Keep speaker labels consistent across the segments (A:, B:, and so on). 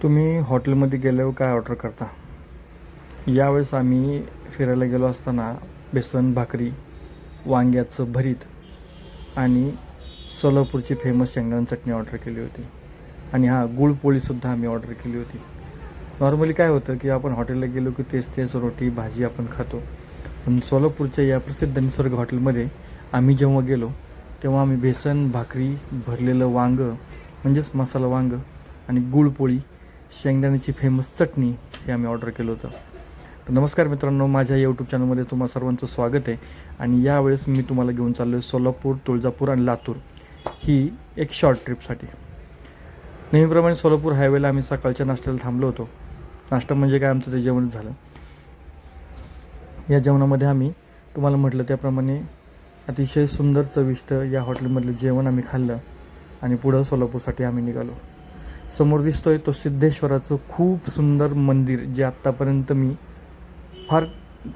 A: तुम्ही हॉटेलमध्ये गेल्यावर काय ऑर्डर करता? यावेळेस आम्ही फिरायला गेलो असताना बेसन भाकरी, वांग्याचं भरीत आणि सोलापूरची फेमस शेंगदाणा चटणी ऑर्डर केली होती. आणि गुळपोळीसुद्धा आम्ही ऑर्डर केली होती. नॉर्मली काय होतं की आपण हॉटेलला गेलो की तेच रोटी भाजी आपण खातो. पण सोलापूरच्या या प्रसिद्ध निसर्ग हॉटेलमध्ये आम्ही जेव्हा गेलो तेव्हा आम्ही बेसन भाकरी, भरलेलं वांगं म्हणजेच मसाला वांगं आणि गुळपोळी, शेंगदाण्याची फेमस चटणी हे आम्ही ऑर्डर केलं होतं. तर नमस्कार मित्रांनो, माझ्या यूट्यूब चॅनलमध्ये तुम्हा सर्वांचं स्वागत आहे. आणि यावेळेस मी तुम्हाला घेऊन चाललो आहे सोलापूर, तुळजापूर आणि लातूर ही एक शॉर्ट ट्रिपसाठी. नेहमीप्रमाणे सोलापूर हायवेला आम्ही सकाळच्या नाश्त्याला थांबलो होतो. नाश्ता म्हणजे काय, आमचं ते जेवणच झालं. या जेवणामध्ये आम्ही तुम्हाला म्हटलं त्याप्रमाणे अतिशय सुंदर चविष्ट या हॉटेलमधलं जेवण आम्ही खाल्लं आणि पुढं सोलापूरसाठी आम्ही निघालो. समोर दिसतोय तो सिद्धेश्वराचं खूप सुंदर मंदिर, जे आत्तापर्यंत मी फार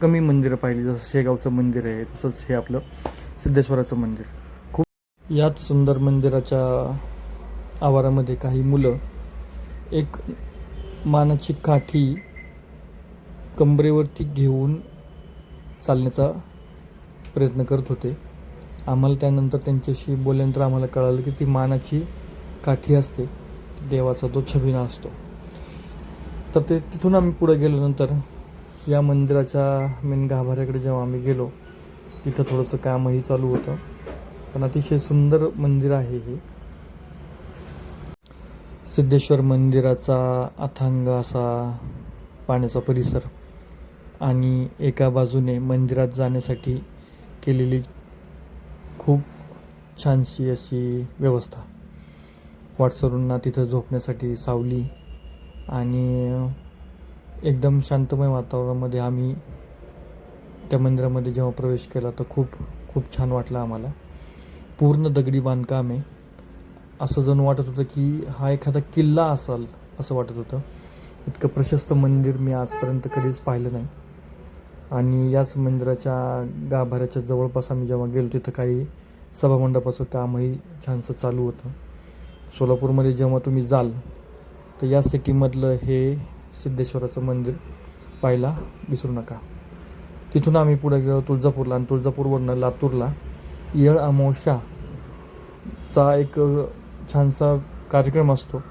A: कमी मंदिरं पाहिली. जसं शेगावचं मंदिर आहे तसंच हे आपलं सिद्धेश्वराचं मंदिर. याच सुंदर मंदिराच्या आवारामध्ये काही मुलं एक मानाची काठी कंबरेवरती घेऊन चालण्याचा प्रयत्न करत होते. आम्हाला त्यानंतर त्यांच्याशी बोलल्यानंतर आम्हाला कळालं की ती मानाची काठी असते, देवाचा तो छबिना असतो. तर तिथून आम्ही पुढे गेल्यानंतर या मंदिराच्या मेन गाभाऱ्याकडे जेव्हा आम्ही गेलो तिथं थोडंसं कामही चालू होतं. पण अतिशय सुंदर मंदिर आहे हे. सिद्धेश्वर मंदिराचा अथांग असा पाण्याचा परिसर आणि एका बाजूने मंदिरात जाण्यासाठी केलेली खूप छानशी अशी व्यवस्था. वाटसरूंना तिथं झोपण्यासाठी सावली आणि एकदम शांतमय वातावरणामध्ये आम्ही त्या मंदिरामध्ये जेव्हा प्रवेश केला तर खूप छान वाटलं आम्हाला. पूर्ण दगडी बांधकाम आहे. असं जणू वाटत होतं की हा एखादा किल्ला असाल असं वाटत होतं. इतकं प्रशस्त मंदिर मी आजपर्यंत कधीच पाहिलं नाही. आणि याच मंदिराच्या गाभाऱ्याच्या जवळपास आम्ही जेव्हा गेलो तिथं काही सभामंडपाचं कामही छानसं चालू होतं. सोलापूरमध्ये जेव्हा तुम्ही जाल तर या सिटीमधलं हे सिद्धेश्वराचं मंदिर पाहायला विसरू नका. तिथून आम्ही पुढे गेलो तुळजापूरला आणि तुळजापूरवरनं लातूरला येळ अमावस्याचा एक छानसा कार्यक्रम असतो.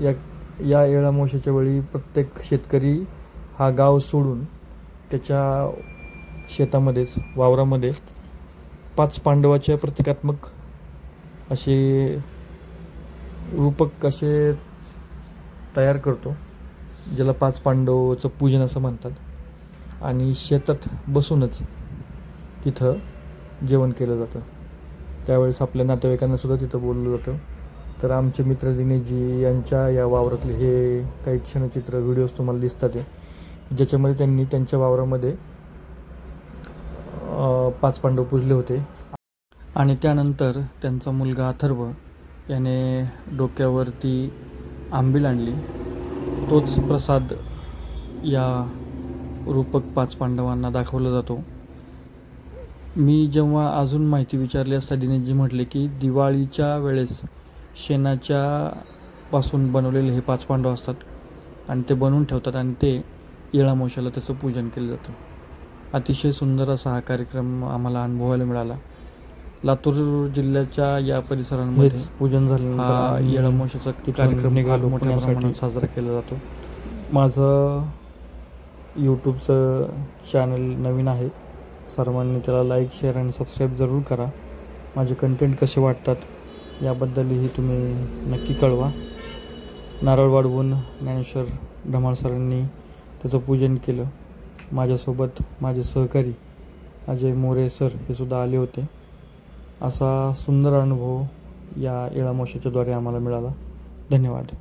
A: या येळ अमावस्याच्या वेळी प्रत्येक शेतकरी हा गाव सोडून त्याच्या शेतामध्येच वावरामध्ये 5 पांडवाचे प्रतिकात्मक असे रूपक असे तयार करतो, ज्याला 5 पांडवाचं पूजन असं म्हणतात. आणि शेतात बसूनच तिथं जेवण केलं जातं. त्यावेळेस आपल्या नातेवाईकांना सुद्धा तिथं बोललं जातं. तर आमचे मित्र दिनेशजी यांच्या या वावरातले हे काही क्षणचित्र व्हिडिओज तुम्हाला दिसतात आहे, ज्याच्यामध्ये त्यांनी त्यांच्या वावरामध्ये 5 पांडव पूजले होते. आणि त्यानंतर त्यांचा मुलगा अथर्व याने डोक्यावरती आंबील आणली. तोच प्रसाद या रूपक 5 पांडवांना दाखवला जातो. मी जेव्हा अजून माहिती विचारली असता दिनेशजी म्हटले की दिवाळीच्या वेळेस शेणाच्या पासून बनवलेले हे 5 पांडव असतात आणि ते बनवून ठेवतात आणि ते येळ अमावस्येला त्याचं पूजन केलं जातं. अतिशय सुंदर असा हा कार्यक्रम आम्हाला अनुभवायला मिळाला. लातूर जिल्ह्याच्या या परिसरांमध्ये पूजन झाल्यानंतर येळ अमावस्येचा कार्यक्रम मोठ्या प्रमाणात साजरा केला जातो. माझं यूट्यूबचं चॅनल नवीन आहे. सर्वांनी त्याला लाईक, शेअर आणि सबस्क्राईब जरूर करा. माझे कंटेंट कसे वाटतात याबद्दलही तुम्ही नक्की कळवा. नारळ वाढवून ज्ञानेश्वर धमाळ सरांनी त्याचं पूजन केलं. माझ्यासोबत माझे सहकारी अजय मोरे सर हे सुद्धा आले होते. असा सुंदर अनुभव या येळ अमावस्येच्याद्वारे आम्हाला मिळाला. धन्यवाद.